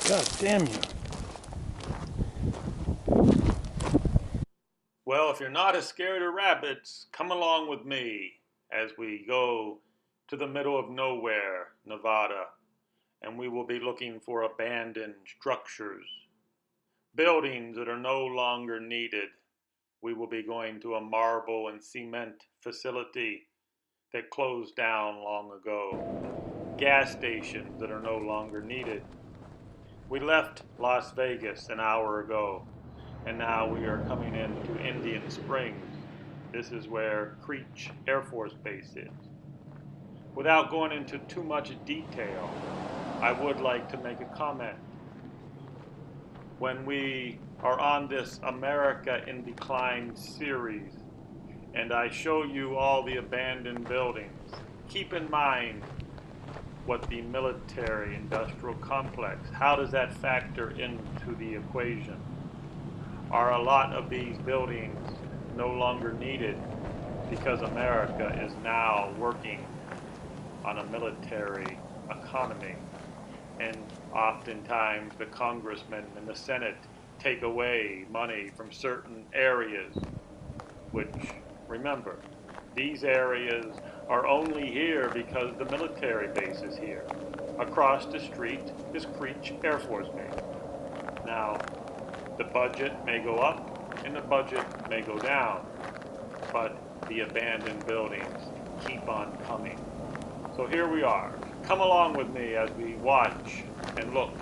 God damn you. Well, if you're not as scared of rabbits, come along with me as we go to the middle of nowhere, Nevada, and we will be looking for abandoned structures, buildings that are no longer needed. We will be going to a marble and cement facility that closed down long ago, gas stations that are no longer needed. We left Las Vegas an hour ago, and now we are coming into Indian Springs. This is where Creech Air Force Base is. Without going into too much detail, I would like to make a comment. When we are on this America in Decline series, and I show you all the abandoned buildings, keep in mind what the military industrial complex, how does that factor into the equation? Are a lot of these buildings no longer needed because America is now working on a military economy? And oftentimes the congressmen and the Senate take away money from certain areas, which, remember, these areas are only here because the military base is here. Across the street is Creech Air Force Base. Now, the budget may go up and the budget may go down, but the abandoned buildings keep on coming. So here we are. Come along with me as we watch and look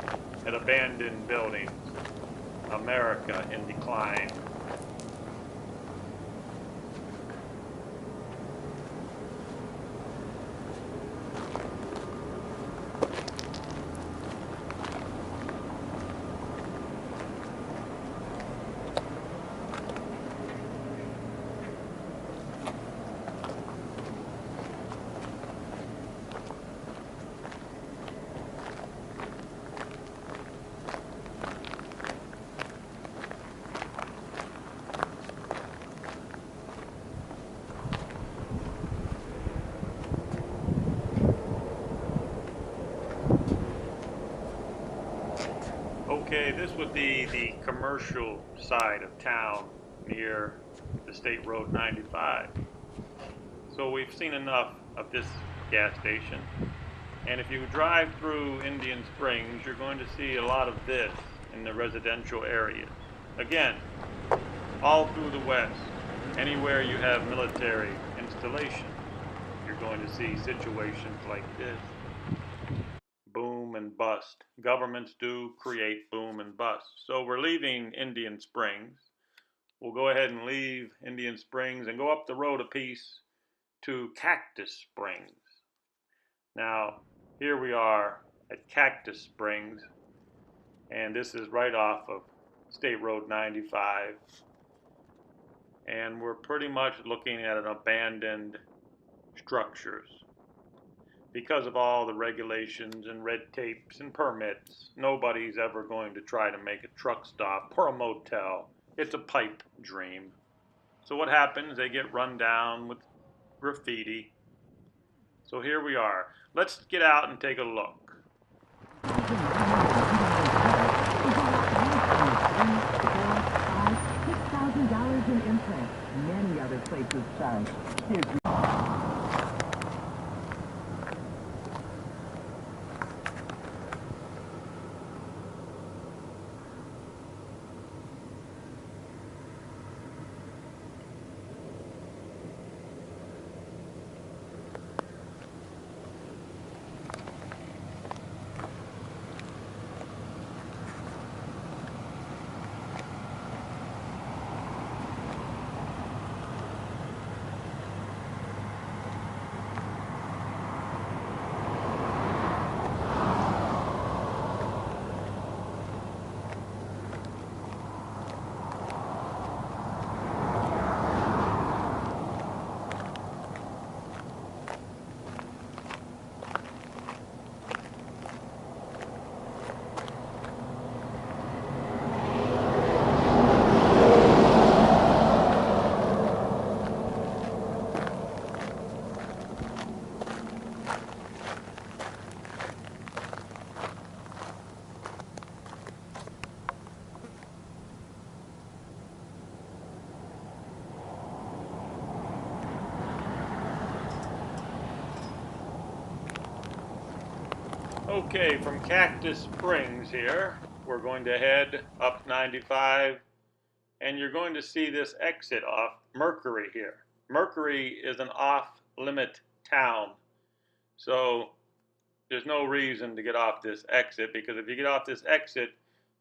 at abandoned buildings, America in decline. Okay, this would be the commercial side of town near the State Road 95. So we've seen enough of this gas station. And if you drive through Indian Springs, you're going to see a lot of this in the residential areas. Again, all through the West, anywhere you have military installations, you're going to see situations like this. Boom and bust. Governments do create boom and bust. So we're leaving Indian Springs. We'll go ahead and leave Indian Springs and go up the road a piece to Cactus Springs. Now, here we are at Cactus Springs, and this is right off of State Road 95. And we're pretty much looking at an abandoned structures. Because of all the regulations and red tapes and permits, nobody's ever going to try to make a truck stop or a motel. It's a pipe dream. So what happens? They get run down with graffiti. So here we are. Let's get out and take a look. $6,000 in interest. Many other places charge. Okay, from Cactus Springs here, we're going to head up 95, and you're going to see this exit off Mercury here. Mercury is an off-limit town, so there's no reason to get off this exit, because if you get off this exit,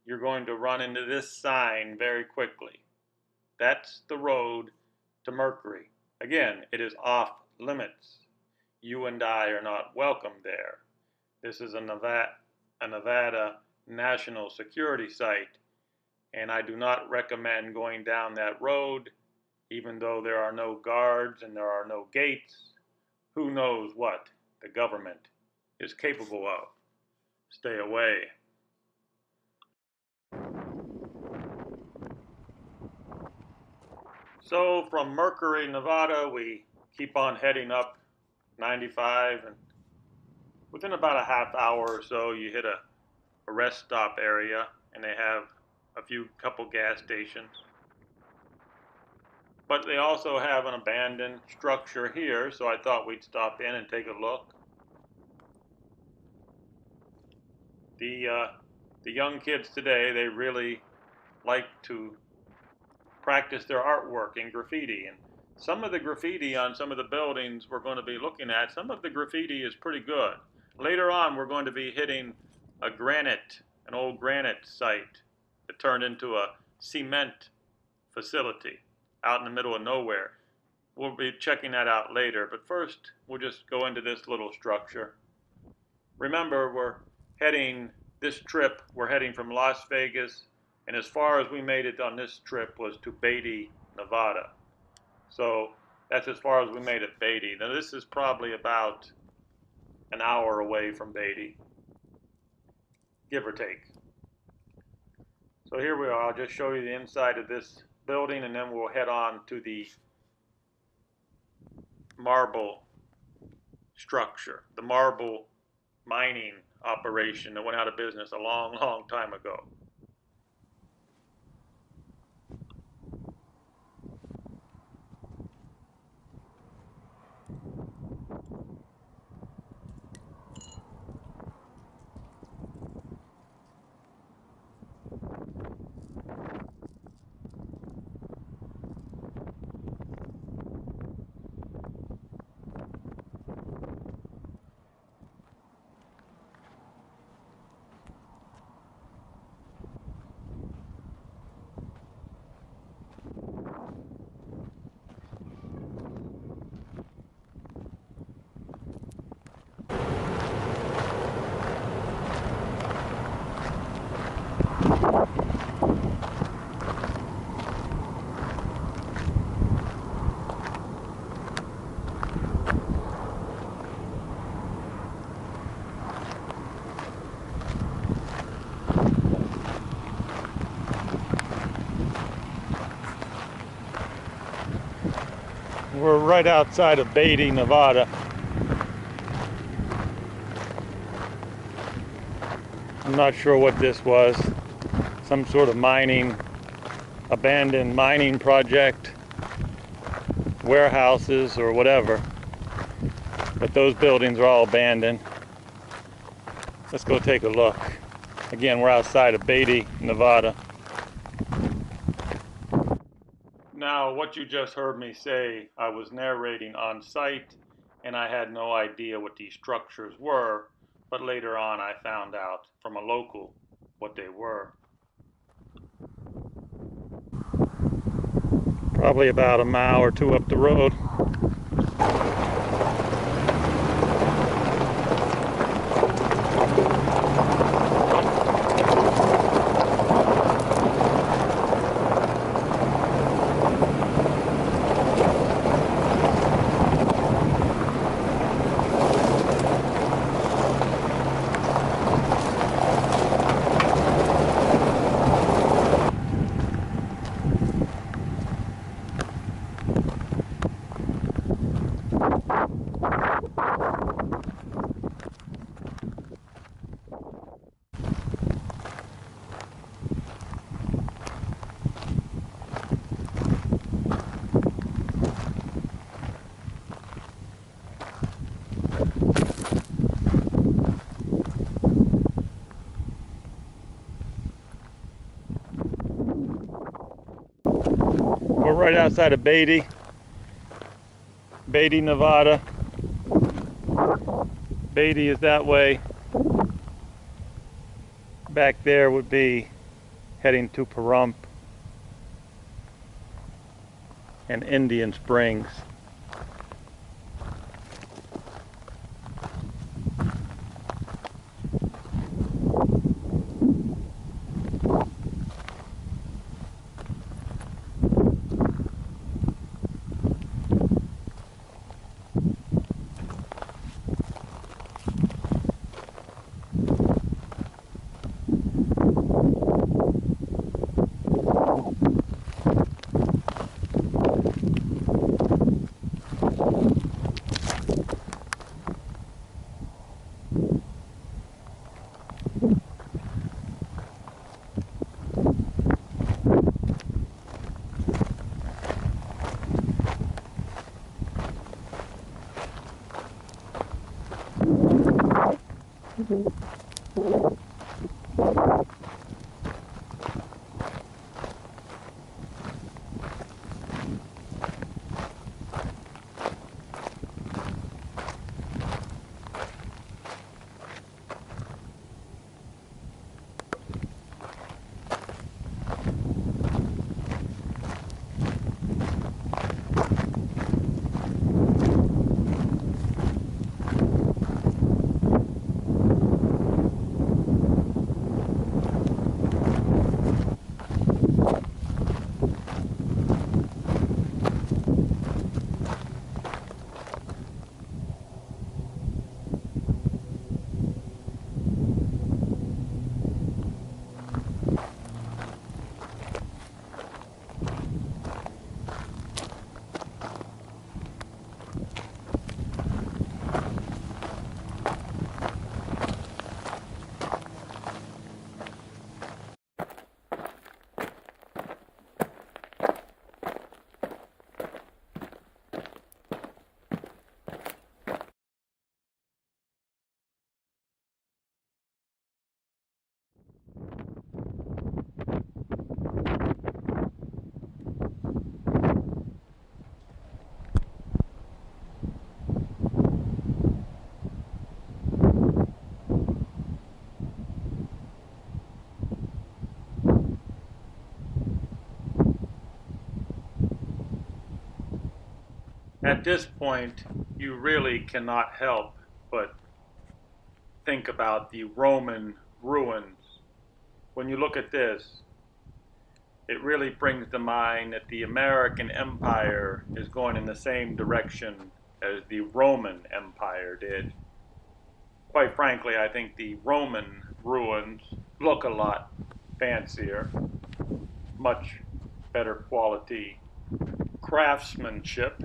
you're going to run into this sign very quickly. That's the road to Mercury. Again, it is off limits. You and I are not welcome there. This is a Nevada national security site, and I do not recommend going down that road, even though there are no guards and there are no gates. Who knows what the government is capable of? Stay away. So from Mercury, Nevada, we keep on heading up 95, and within about a half hour or so, you hit a rest stop area, and they have a couple gas stations. But they also have an abandoned structure here, so I thought we'd stop in and take a look. The young kids today, they really like to practice their artwork in graffiti, and some of the graffiti on some of the buildings we're going to be looking at, some of the graffiti is pretty good. Later on, we're going to be hitting an old granite site that turned into a cement facility out in the middle of nowhere. We'll be checking that out later, but first we'll just go into this little structure. Remember, this trip, we're heading from Las Vegas, and as far as we made it on this trip was to Beatty, Nevada. So that's as far as we made it, Beatty. Now this is probably about an hour away from Beatty, give or take. So here we are. I'll just show you the inside of this building, and then we'll head on to the marble structure, the marble mining operation that went out of business a long, long time ago. We're right outside of Beatty, Nevada. I'm not sure what this was. Some sort of abandoned mining project, warehouses or whatever. But those buildings are all abandoned. Let's go take a look. Again, we're outside of Beatty, Nevada. Now, what you just heard me say, I was narrating on site, and I had no idea what these structures were, but later on I found out from a local what they were. Probably about a mile or two up the road. we're right outside of Beatty, Nevada. Beatty is that way. Back there would be heading to Pahrump and Indian Springs. At this point, you really cannot help but think about the Roman ruins. When you look at this, it really brings to mind that the American Empire is going in the same direction as the Roman Empire did. Quite frankly, I think the Roman ruins look a lot fancier, much better quality craftsmanship.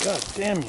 God damn you.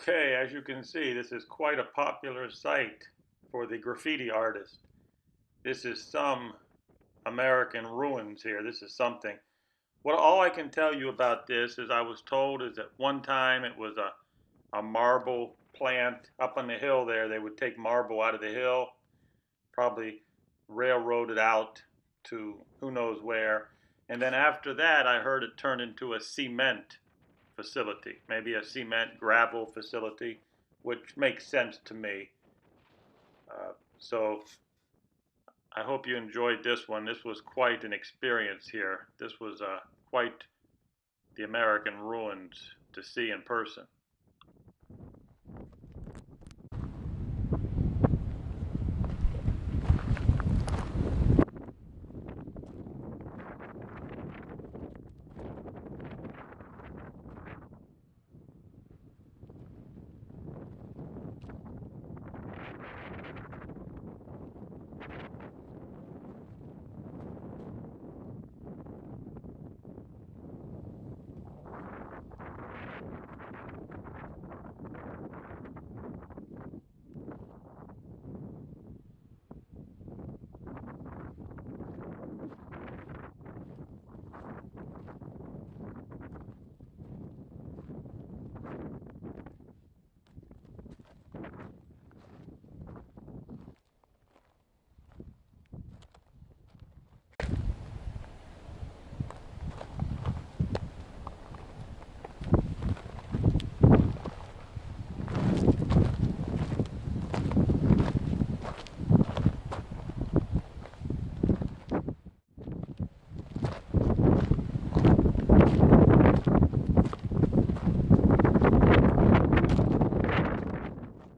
Okay, as you can see, this is quite a popular site for the graffiti artist. This is some American ruins here. This is something. Well, all I can tell you about this is I was told is at one time it was a marble plant up on the hill there. They would take marble out of the hill, probably railroad it out to who knows where. And then after that, I heard it turned into a cement facility, maybe a cement gravel facility, which makes sense to me. So I hope you enjoyed this one. This was quite an experience here. This was quite the American ruins to see in person.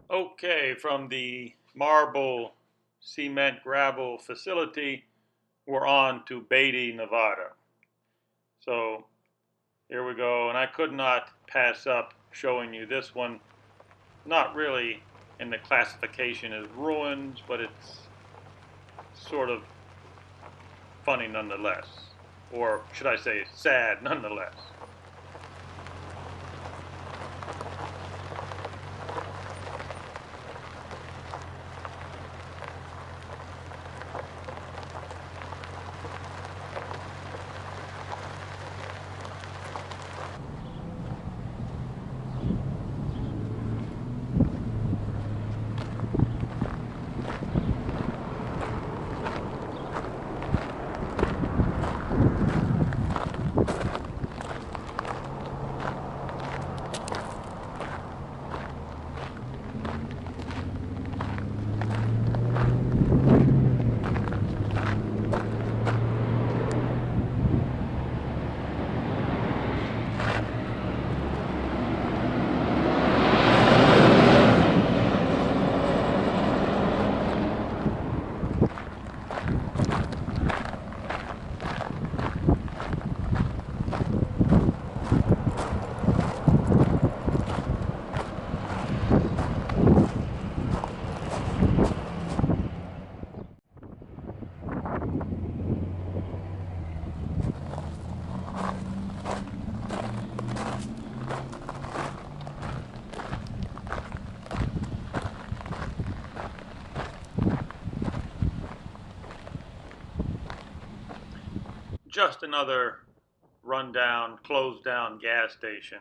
Okay, from the marble cement gravel facility, we're on to Beatty, Nevada. So here we go, and I could not pass up showing you this one. Not really in the classification as ruins, but it's sort of funny nonetheless. Or should I say sad nonetheless. Just another rundown, closed down gas station.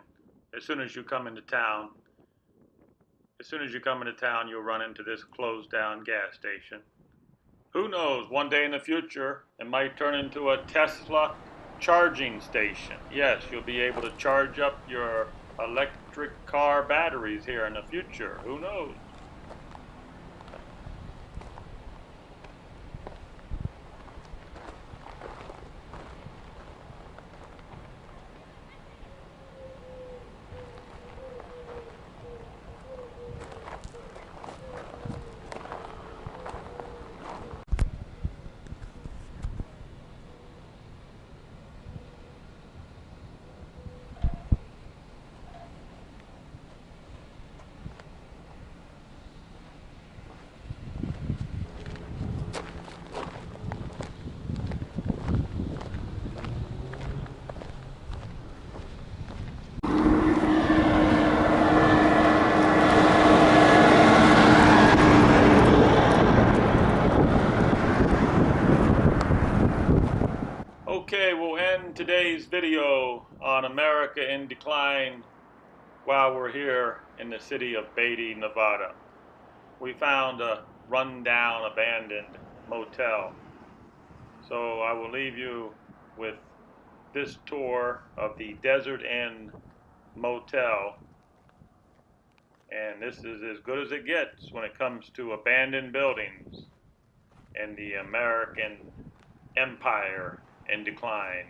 As soon as you come into town, you'll run into this closed down gas station. Who knows, one day in the future, it might turn into a Tesla charging station. Yes, you'll be able to charge up your electric car batteries here in the future. Who knows? Okay, we'll end today's video on America in Decline while we're here in the city of Beatty, Nevada. We found a rundown, abandoned motel. So I will leave you with this tour of the Desert Inn Motel. And this is as good as it gets when it comes to abandoned buildings in the American Empire in decline.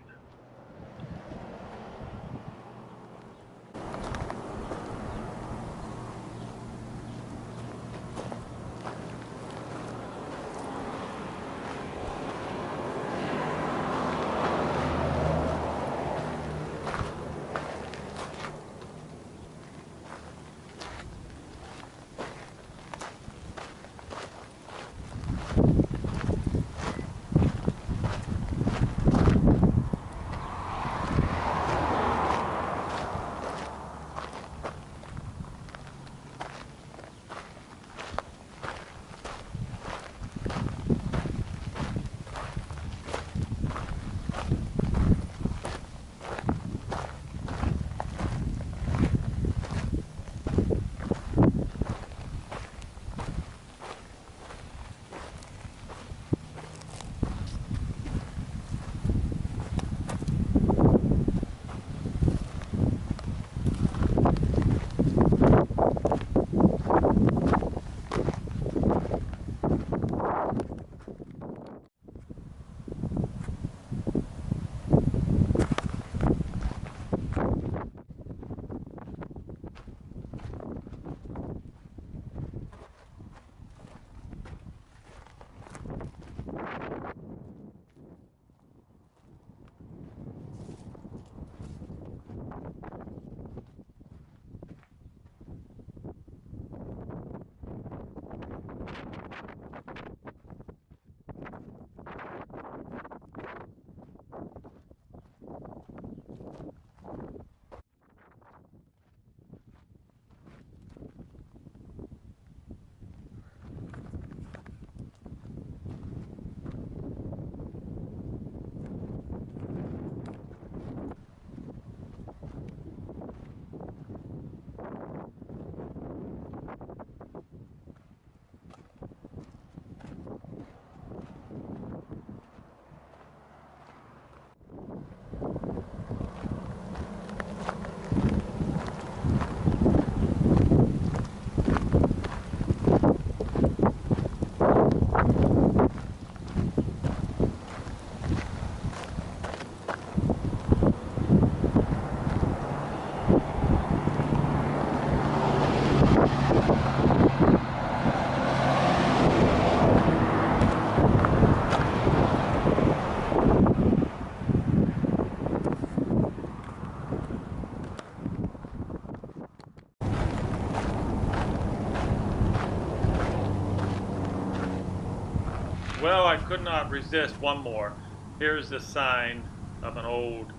Well, I could not resist one more. Here's the sign of an old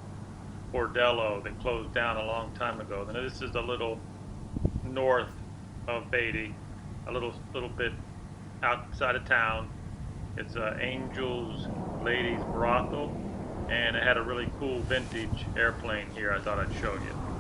bordello that closed down a long time ago. And this is a little north of Beatty, a little bit outside of town. It's Angel's Ladies Brothel, and it had a really cool vintage airplane here I thought I'd show you.